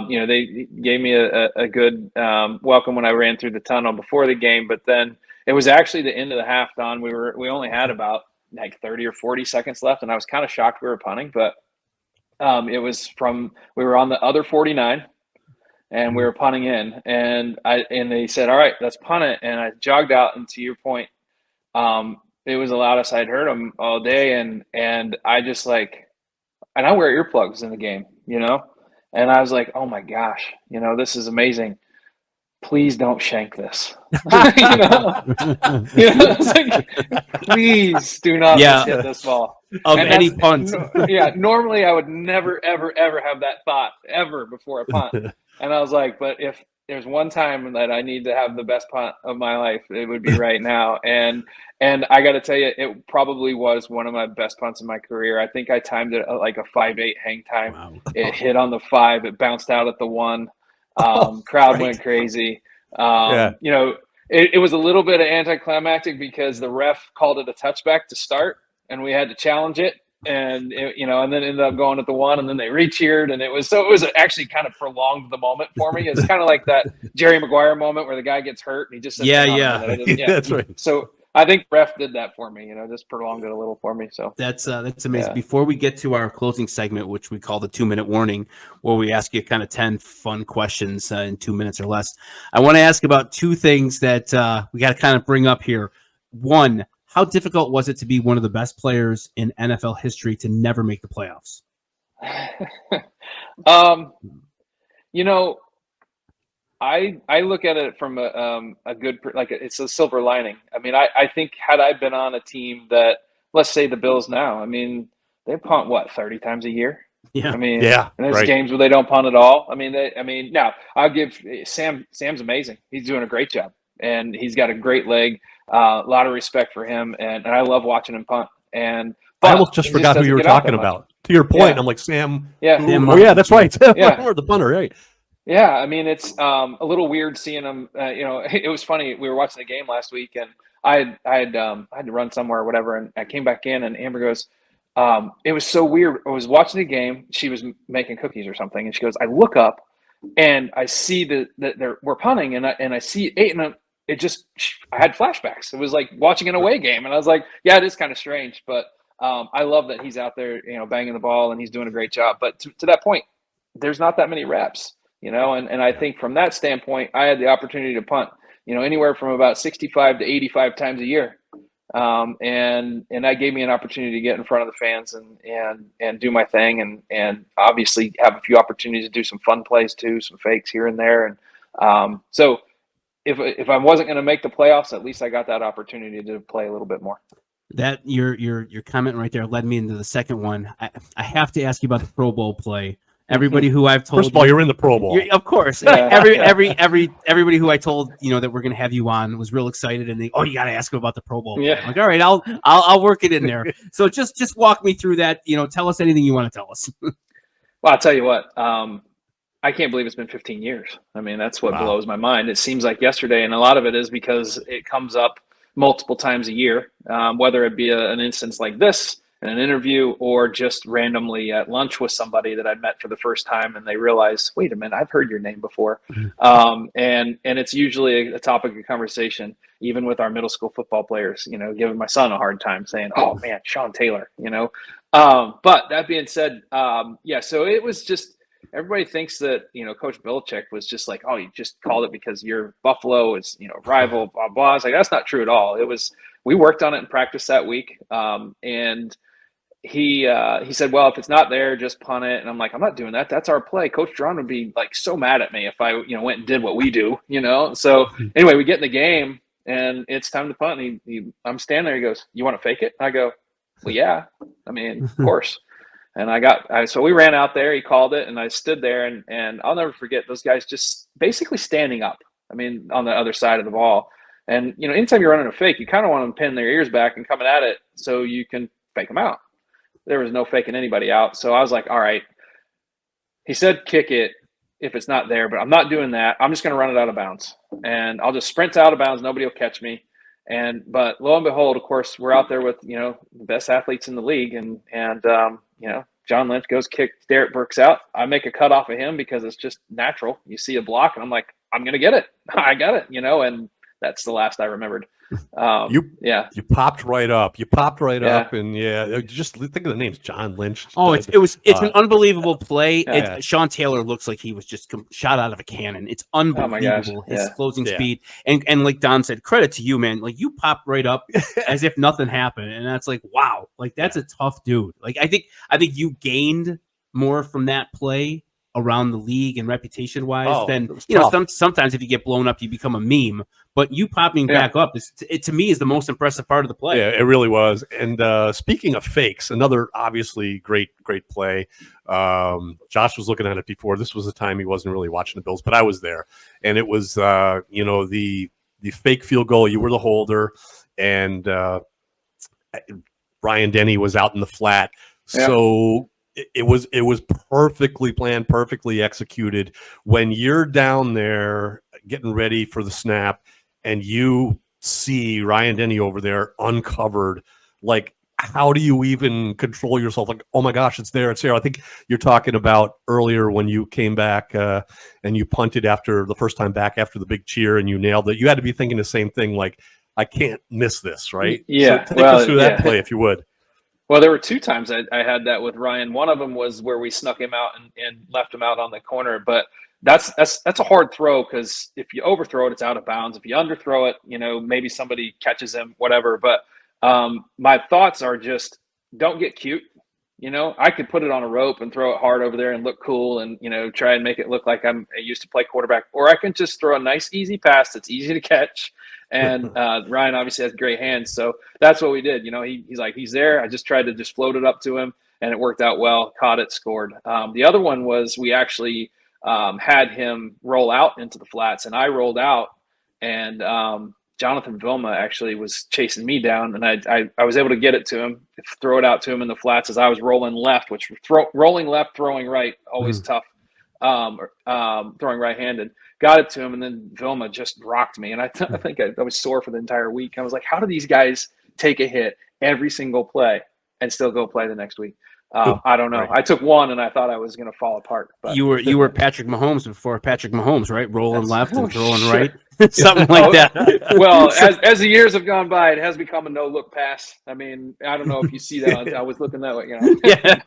[SPEAKER 2] you know, they gave me a good welcome when I ran through the tunnel before the game. But then it was actually the end of the half, Don. We only had about like 30 or 40 seconds left, and I was kind of shocked we were punting, but it was we were on the other 49, and we were punting in, and they said, all right, let's punt it. And I jogged out, and to your point, it was the loudest I'd heard them all day. And I just and I wear earplugs in the game, you know? And I was like, oh my gosh, you know, this is amazing. Please don't shank this. You know? It's like, please do not hit this ball.
[SPEAKER 3] Of any punt.
[SPEAKER 2] Normally I would never, ever, ever have that thought ever before a punt. And I was like, but if there's one time that I need to have the best punt of my life, it would be right now. And I got to tell you, it probably was one of my best punts in my career. I think I timed it at like a 5.8 hang time. Wow. It hit on the 5. It bounced out at the 1. Crowd went crazy. You know, it was a little bit of anticlimactic because the ref called it a touchback to start, and we had to challenge it. And you know, and then ended up going at the 1, and then they re-cheered, and it was actually kind of prolonged the moment for me. It's kind of like that Jerry Maguire moment where the guy gets hurt and he just says,
[SPEAKER 1] That's right.
[SPEAKER 2] So I think ref did that for me, you know, just prolonged it a little for me. So
[SPEAKER 3] that's amazing. Yeah. Before we get to our closing segment, which we call the 2-minute warning, where we ask you kind of 10 fun questions in 2 minutes or less, I want to ask about 2 things that we got to kind of bring up here. One, how difficult was it to be one of the best players in NFL history to never make the playoffs?
[SPEAKER 2] You know, I look at it from a good, like it's a silver lining. I mean, I think had I been on a team that, let's say the Bills now, I mean, they punt what, 30 times a year?
[SPEAKER 3] Yeah.
[SPEAKER 2] I mean, and there's games where they don't punt at all. I mean, now I'll give Sam's amazing. He's doing a great job, and he's got a great leg. A lot of respect for him, and I love watching him punt. And
[SPEAKER 1] I almost just forgot who you were talking about. To your point, I'm like, Sam.
[SPEAKER 2] Yeah.
[SPEAKER 1] Oh, yeah, that's right. Or the punter, right?
[SPEAKER 2] Yeah, I mean, it's a little weird seeing him. You know, it was funny. We were watching the game last week, and I had to run somewhere or whatever, and I came back in, and Amber goes, it was so weird. I was watching the game. She was making cookies or something, and she goes, I look up, and I see that we're punting, and I see 8, and I had flashbacks. It was like watching an away game, and I was like, yeah, it is kind of strange, but I love that he's out there, you know, banging the ball, and he's doing a great job. But to that point, there's not that many reps. You know, and I think from that standpoint, I had the opportunity to punt, you know, anywhere from about 65 to 85 times a year. And that gave me an opportunity to get in front of the fans and do my thing and obviously have a few opportunities to do some fun plays too, some fakes here and there. And so if I wasn't going to make the playoffs, at least I got that opportunity to play a little bit more.
[SPEAKER 3] That your comment right there led me into the second one. I have to ask you about the Pro Bowl play. Everybody who I've told,
[SPEAKER 1] first of all, you're in the Pro Bowl,
[SPEAKER 3] of course. Everybody who I told, you know, that we're going to have you on was real excited, and you got to ask him about the Pro Bowl.
[SPEAKER 2] Yeah.
[SPEAKER 3] I'm like, all right, I'll work it in there. So just walk me through that. You know, tell us anything you want to tell us.
[SPEAKER 2] Well, I'll tell you what. I can't believe it's been 15 years. I mean, that's what blows my mind. It seems like yesterday, and a lot of it is because it comes up multiple times a year, whether it be an instance like this, in an interview, or just randomly at lunch with somebody that I'd met for the first time, and they realize, wait a minute, I've heard your name before. And it's usually a topic of conversation, even with our middle school football players, you know, giving my son a hard time saying, oh man, Sean Taylor, you know? But that being said, so it was just, everybody thinks that, you know, Coach Belichick was just like, oh, you just called it because your Buffalo is, you know, rival, blah, blah. It's like, that's not true at all. It was, we worked on it in practice that week. And he said, well, if it's not there, just punt it. And I'm like, I'm not doing that. That's our play. Coach Drawn would be like so mad at me if I, you know, went and did what we do, you know? So anyway, we get in the game and it's time to punt. And I'm standing there. He goes, you want to fake it? I go, well, yeah, I mean, of course. And so we ran out there, he called it, and I stood there, and I'll never forget those guys just basically standing up. I mean, on the other side of the ball. And, you know, anytime you're running a fake, you kind of want them to pin their ears back and coming at it so you can fake them out. There was no faking anybody out. So I was like, all right. He said, kick it if it's not there, but I'm not doing that. I'm just going to run it out of bounds. And I'll just sprint out of bounds. Nobody will catch me. But lo and behold, of course, we're out there with, you know, the best athletes in the league. And you know, John Lynch goes kick Derek Burks out. I make a cut off of him because it's just natural. You see a block, and I'm like, I'm going to get it. I got it, you know, and that's the last I remembered. You
[SPEAKER 1] popped right up. And just think of the names, John Lynch.
[SPEAKER 3] Oh, it's an unbelievable play. Sean Taylor looks like he was just shot out of a cannon. It's unbelievable, his closing speed. And like Don said, credit to you, man. Like, you popped right up as if nothing happened, and that's like, wow, like that's a tough dude. Like I think you gained more from that play around the league and reputation wise
[SPEAKER 1] Oh,
[SPEAKER 3] than
[SPEAKER 1] it was
[SPEAKER 3] you know.
[SPEAKER 1] tough.
[SPEAKER 3] Sometimes if you get blown up, you become a meme. But you popping
[SPEAKER 2] Yeah.
[SPEAKER 3] back up is to me is the most impressive part of the play.
[SPEAKER 1] Yeah, it really was. And speaking of fakes, another obviously great play. Josh was looking at it before. This was the time he wasn't really watching the Bills, but I was there, and it was the fake field goal. You were the holder, and Ryan Denny was out in the flat.
[SPEAKER 2] Yeah.
[SPEAKER 1] So it was perfectly planned, perfectly executed. When you're down there getting ready for the snap and you see Ryan Denny over there uncovered, like, how do you even control yourself? Like, oh my gosh, it's there. I think you're talking about earlier when you came back and you punted after the first time back after the big cheer and you nailed it. You had to be thinking the same thing, like, I can't miss this, right?
[SPEAKER 2] Yeah.
[SPEAKER 1] So take us through that play if you would.
[SPEAKER 2] Well, there were 2 times I had that with Ryan. One of them was where we snuck him out and left him out on the corner. But that's a hard throw because if you overthrow it, it's out of bounds. If you underthrow it, maybe somebody catches him, whatever. But my thoughts are just don't get cute. I could put it on a rope and throw it hard over there and look cool and, try and make it look like I used to play quarterback. Or I can just throw a nice, easy pass that's easy to catch. And Ryan obviously has great hands. So that's what we did. He's there. I just tried to just float it up to him, and it worked out well. Caught it, scored. The other one was we actually had him roll out into the flats, and I rolled out, and Jonathan Vilma actually was chasing me down, and I was able to get it to him, throw it out to him in the flats as I was rolling left, which rolling left, throwing right, always tough. Throwing right-handed, got it to him, and then Vilma just rocked me, and I think I was sore for the entire week. I was like, how do these guys take a hit every single play and still go play the next week? I don't know.
[SPEAKER 1] Right.
[SPEAKER 2] I took one, and I thought I was going to fall apart. But
[SPEAKER 3] You were Patrick Mahomes before Patrick Mahomes, right? Rolling left and throwing
[SPEAKER 2] shit.
[SPEAKER 3] right, something like that.
[SPEAKER 2] Well, as the years have gone by, it has become a no-look pass. I mean, I don't know if you see that. I was looking that way.
[SPEAKER 3] Yeah,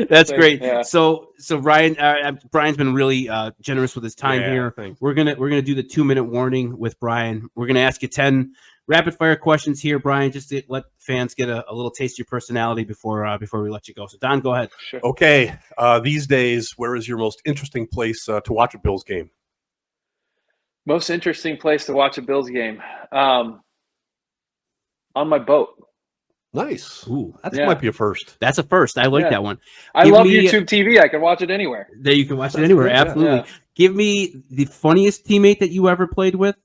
[SPEAKER 3] that's great.
[SPEAKER 2] Yeah.
[SPEAKER 3] So Ryan, Brian's been really generous with his time here.
[SPEAKER 1] Thanks.
[SPEAKER 3] We're gonna do the 2-minute warning with Brian. We're gonna ask you 10 rapid fire questions here, Brian, just to let fans get a little taste of your personality before we let you go. So Don, go ahead.
[SPEAKER 2] Sure.
[SPEAKER 1] Okay. These days, where is your most interesting place to watch a Bills game?
[SPEAKER 2] Most interesting place to watch a Bills game? On my boat.
[SPEAKER 1] Nice.
[SPEAKER 3] Ooh,
[SPEAKER 1] That
[SPEAKER 2] Yeah.
[SPEAKER 1] might be a first.
[SPEAKER 3] that's a first. I like
[SPEAKER 2] Yeah.
[SPEAKER 3] that one.
[SPEAKER 2] I
[SPEAKER 3] Give
[SPEAKER 2] love
[SPEAKER 3] me-
[SPEAKER 2] YouTube TV. I can watch it anywhere.
[SPEAKER 3] There you can watch it
[SPEAKER 1] That's
[SPEAKER 3] anywhere.
[SPEAKER 1] good, yeah.
[SPEAKER 3] Absolutely.
[SPEAKER 2] Yeah.
[SPEAKER 3] Give me the funniest teammate that you ever played with,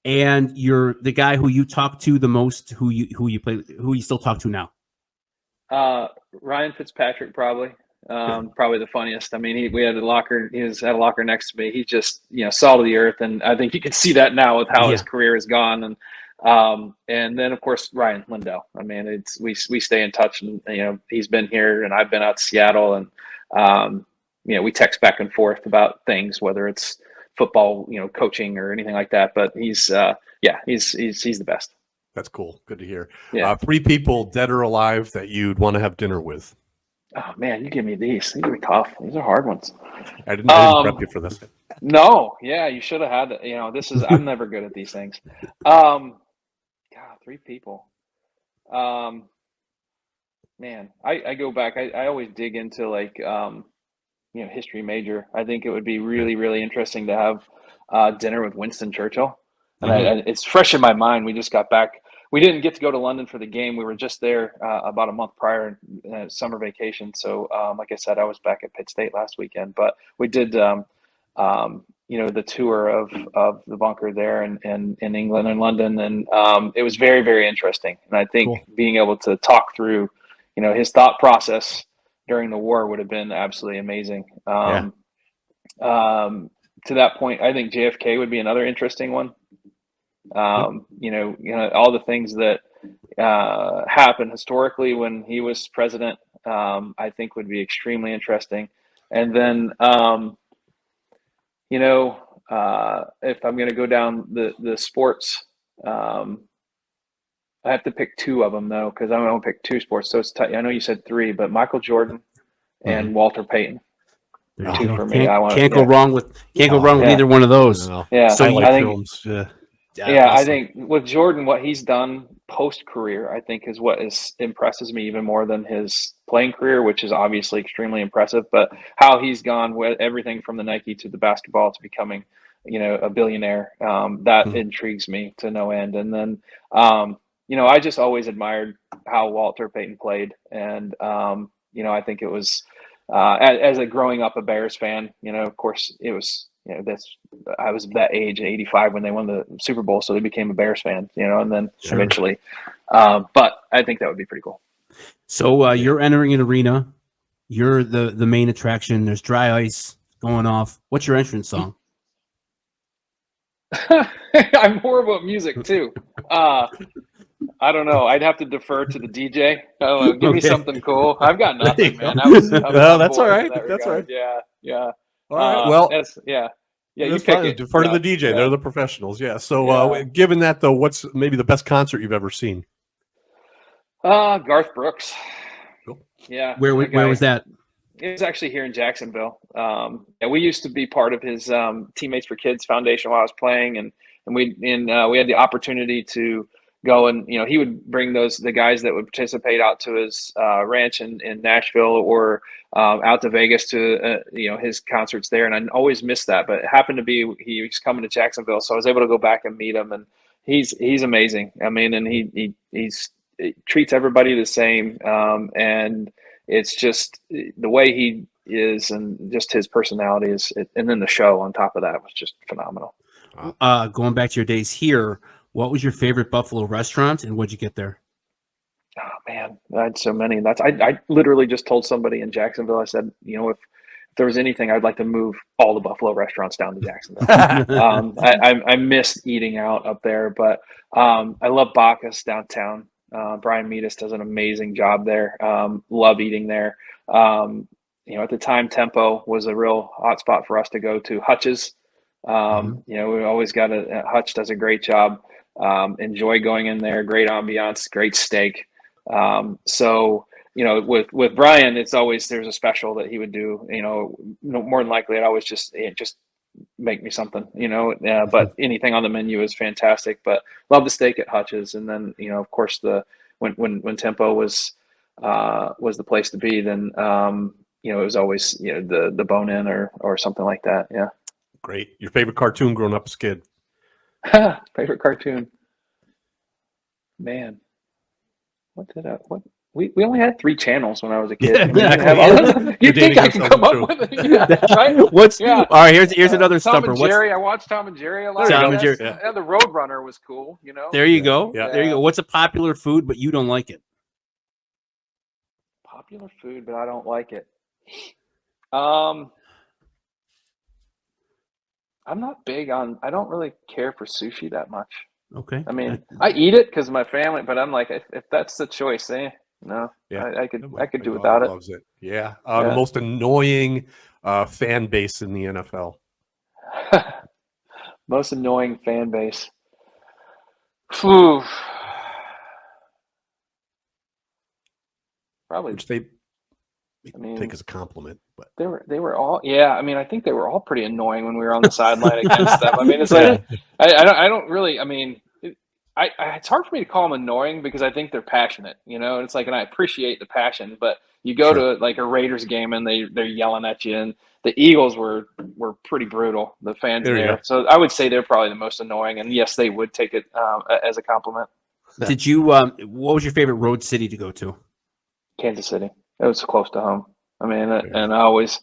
[SPEAKER 3] and you're the guy who you talk to the most, who you still talk to now.
[SPEAKER 2] Ryan Fitzpatrick, probably. Probably the funniest. I mean, we had a locker. He was at a locker next to me. He just, salt of the earth, and I think you can see that now with how his career has gone. And then of course Ryan Lindell. I mean, we stay in touch, and he's been here, and I've been out to Seattle, and we text back and forth about things, whether it's football, coaching or anything like that. But he's the best.
[SPEAKER 1] That's cool. Good to hear.
[SPEAKER 2] Yeah.
[SPEAKER 1] 3 people, dead or alive, that you'd want to have dinner with.
[SPEAKER 2] Oh man, you give me these. These are tough. These are hard ones.
[SPEAKER 1] I didn't prep you for this.
[SPEAKER 2] No, yeah, you should have had it. This is I'm never good at these things. God, 3 people. Man, I go back. I always dig into history major. I think it would be really, really interesting to have dinner with Winston Churchill. And it's fresh in my mind. We just got back. We didn't get to go to London for the game. We were just there about a month prior, summer vacation. So, like I said, I was back at Pitt State last weekend. But we did, the tour of the bunker there in England and London, and it was very, very interesting. And I think being able to talk through, his thought process during the war would have been absolutely amazing. To that point, I think JFK would be another interesting one. All the things that happened historically when he was president, I think would be extremely interesting. And then, if I'm going to go down the sports, I have to pick 2 of them though, because I'm going to pick 2 sports. So it's I know you said 3, but Michael Jordan and Walter Payton. 2 for me.
[SPEAKER 3] Can't go wrong with either one of those.
[SPEAKER 1] No.
[SPEAKER 2] Yeah.
[SPEAKER 3] So
[SPEAKER 1] I like
[SPEAKER 2] I think,
[SPEAKER 1] films. Yeah.
[SPEAKER 2] I
[SPEAKER 3] awesome.
[SPEAKER 2] think with Jordan, what he's done post career, I think, is what impresses me even more than his playing career, which is obviously extremely impressive. But how he's gone with everything from the Nike to the basketball to becoming, a billionaire, that intrigues me to no end. And then, I just always admired how Walter Payton played, and I think it was as a growing up a Bears fan, of course it was. I was that age in '85 when they won the Super Bowl, so they became a Bears fan, and then eventually. But I think that would be pretty cool.
[SPEAKER 3] So you're entering an arena. You're the main attraction. There's dry ice going off. What's your entrance song?
[SPEAKER 2] I'm horrible at music too. I don't know. I'd have to defer to the DJ. Give me something cool. I've got nothing, man.
[SPEAKER 1] No, that's all right. That's all right.
[SPEAKER 2] Yeah.
[SPEAKER 1] All right. Well,
[SPEAKER 2] yeah. You
[SPEAKER 1] pick
[SPEAKER 2] pick
[SPEAKER 1] it. Defer to the DJ. They're the professionals. Yeah. So, given that though, what's maybe the best concert you've ever seen?
[SPEAKER 2] Garth Brooks.
[SPEAKER 1] Cool.
[SPEAKER 2] Yeah.
[SPEAKER 3] Where was that?
[SPEAKER 2] It was actually here in Jacksonville. We used to be part of his Teammates for Kids Foundation while I was playing, and we had the opportunity to go, and he would bring the guys that would participate out to his ranch in Nashville, or out to Vegas to his concerts there, and I always missed that. But it happened to be he was coming to Jacksonville, so I was able to go back and meet him, and he's amazing. I mean, and he treats everybody the same, and it's just the way he is, and just his personality and then the show on top of that was just phenomenal.
[SPEAKER 3] Going back to your days here, what was your favorite Buffalo restaurant, and what'd you get there?
[SPEAKER 2] Oh man, I had so many. I literally just told somebody in Jacksonville. I said, if there was anything, I'd like to move all the Buffalo restaurants down to Jacksonville. I missed eating out up there, but I love Bacchus downtown. Brian Meadis does an amazing job there. Love eating there. At the time, Tempo was a real hot spot for us to go to. Hutch's. We always got Hutch does a great job. Enjoy going in there. Great ambiance, great steak. So with Brian, it's always there's a special that he would do. More than likely, it always just make me something. But anything on the menu is fantastic. But love the steak at Hutch's, and then of course when Tempo was the place to be, then it was always the bone in or something like that. Yeah.
[SPEAKER 1] Great. Your favorite cartoon growing up as a kid?
[SPEAKER 2] Favorite cartoon? Man, we only had 3 channels when I was a kid. You think I can come up with it? Yeah, right?
[SPEAKER 3] All right, here's another
[SPEAKER 2] Tom
[SPEAKER 3] stumper.
[SPEAKER 2] and Jerry. I watched Tom and Jerry a lot.
[SPEAKER 3] Tom and Jerry.
[SPEAKER 2] Yeah, the Roadrunner was cool.
[SPEAKER 3] There you go.
[SPEAKER 1] Yeah.
[SPEAKER 3] There you go. What's a popular food, but you don't like it?
[SPEAKER 2] Popular food, but I don't like it. I'm not big on. I don't really care for sushi that much.
[SPEAKER 3] Okay.
[SPEAKER 2] I mean, I eat it because of my family, but I'm like, if that's the choice, no.
[SPEAKER 1] Yeah.
[SPEAKER 2] I could
[SPEAKER 1] My
[SPEAKER 2] do
[SPEAKER 1] dog
[SPEAKER 2] without it.
[SPEAKER 1] Loves it. Yeah. The most annoying fan base in the NFL.
[SPEAKER 2] Most annoying fan base. Whew. Probably.
[SPEAKER 1] Which they
[SPEAKER 2] I mean,
[SPEAKER 1] take as a compliment, but
[SPEAKER 2] they were all I mean, I think they were all pretty annoying when we were on the sideline against them. I mean, it's like I don't really. I mean, it's hard for me to call them annoying because I think they're passionate. It's like, and I appreciate the passion. But you go to like a Raiders game and they're yelling at you, and the Eagles were pretty brutal. The fans there, so I would say they're probably the most annoying. And yes, they would take it as a compliment.
[SPEAKER 3] Did you? What was your favorite road city to go to?
[SPEAKER 2] Kansas City. It was close to home. I mean, and I always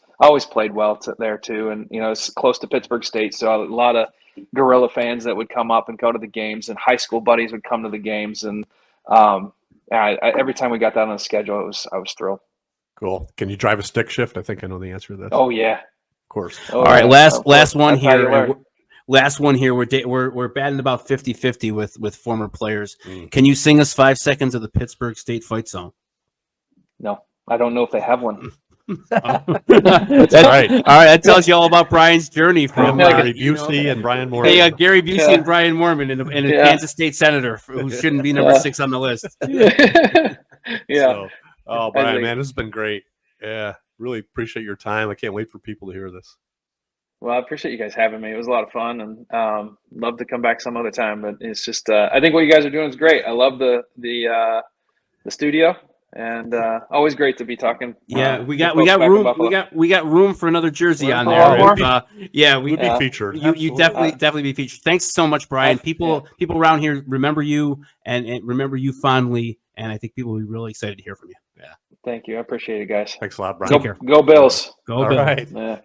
[SPEAKER 2] played well there too. And it's close to Pittsburgh State, so a lot of Gorilla fans that would come up and go to the games, and high school buddies would come to the games. And every time we got that on the schedule, I was thrilled.
[SPEAKER 1] Cool. Can you drive a stick shift? I think I know the answer to this.
[SPEAKER 2] Oh yeah,
[SPEAKER 1] of course.
[SPEAKER 3] All right, last one here. Last one here. We're batting about 50-50 with former players. Can you sing us 5 seconds of the Pittsburgh State fight song?
[SPEAKER 2] No, I don't know if they have one.
[SPEAKER 3] That's right. All right, that tells you all about Brian's journey from
[SPEAKER 1] Gary Busey and Brian Moorman.
[SPEAKER 3] Hey, Gary Busey and Brian Moorman, and a Kansas State senator who shouldn't be number 6 on the list.
[SPEAKER 2] Yeah.
[SPEAKER 1] So, Brian, man, this has been great. Yeah, really appreciate your time. I can't wait for people to hear this.
[SPEAKER 2] Well, I appreciate you guys having me. It was a lot of fun, and love to come back some other time. But it's just, I think what you guys are doing is great. I love the studio, and always great to be talking.
[SPEAKER 3] Yeah, we got
[SPEAKER 2] folks back in
[SPEAKER 3] room.
[SPEAKER 2] Buffalo.
[SPEAKER 3] We got room for another jersey
[SPEAKER 2] Room
[SPEAKER 3] on
[SPEAKER 2] for
[SPEAKER 3] there.
[SPEAKER 2] one more?
[SPEAKER 3] Yeah,
[SPEAKER 1] We'd be
[SPEAKER 2] Yeah.
[SPEAKER 1] featured.
[SPEAKER 3] you
[SPEAKER 1] Absolutely.
[SPEAKER 3] definitely be featured. Thanks so much, Brian.
[SPEAKER 2] I-
[SPEAKER 3] People around here remember you and remember you fondly, and I think people will be really excited to hear from you. Yeah.
[SPEAKER 2] Thank you. I appreciate it, guys.
[SPEAKER 1] Thanks a lot, Brian.
[SPEAKER 3] Take care.
[SPEAKER 2] Go Bills.
[SPEAKER 3] Go
[SPEAKER 1] All
[SPEAKER 3] Bills.
[SPEAKER 1] right.
[SPEAKER 2] Yeah.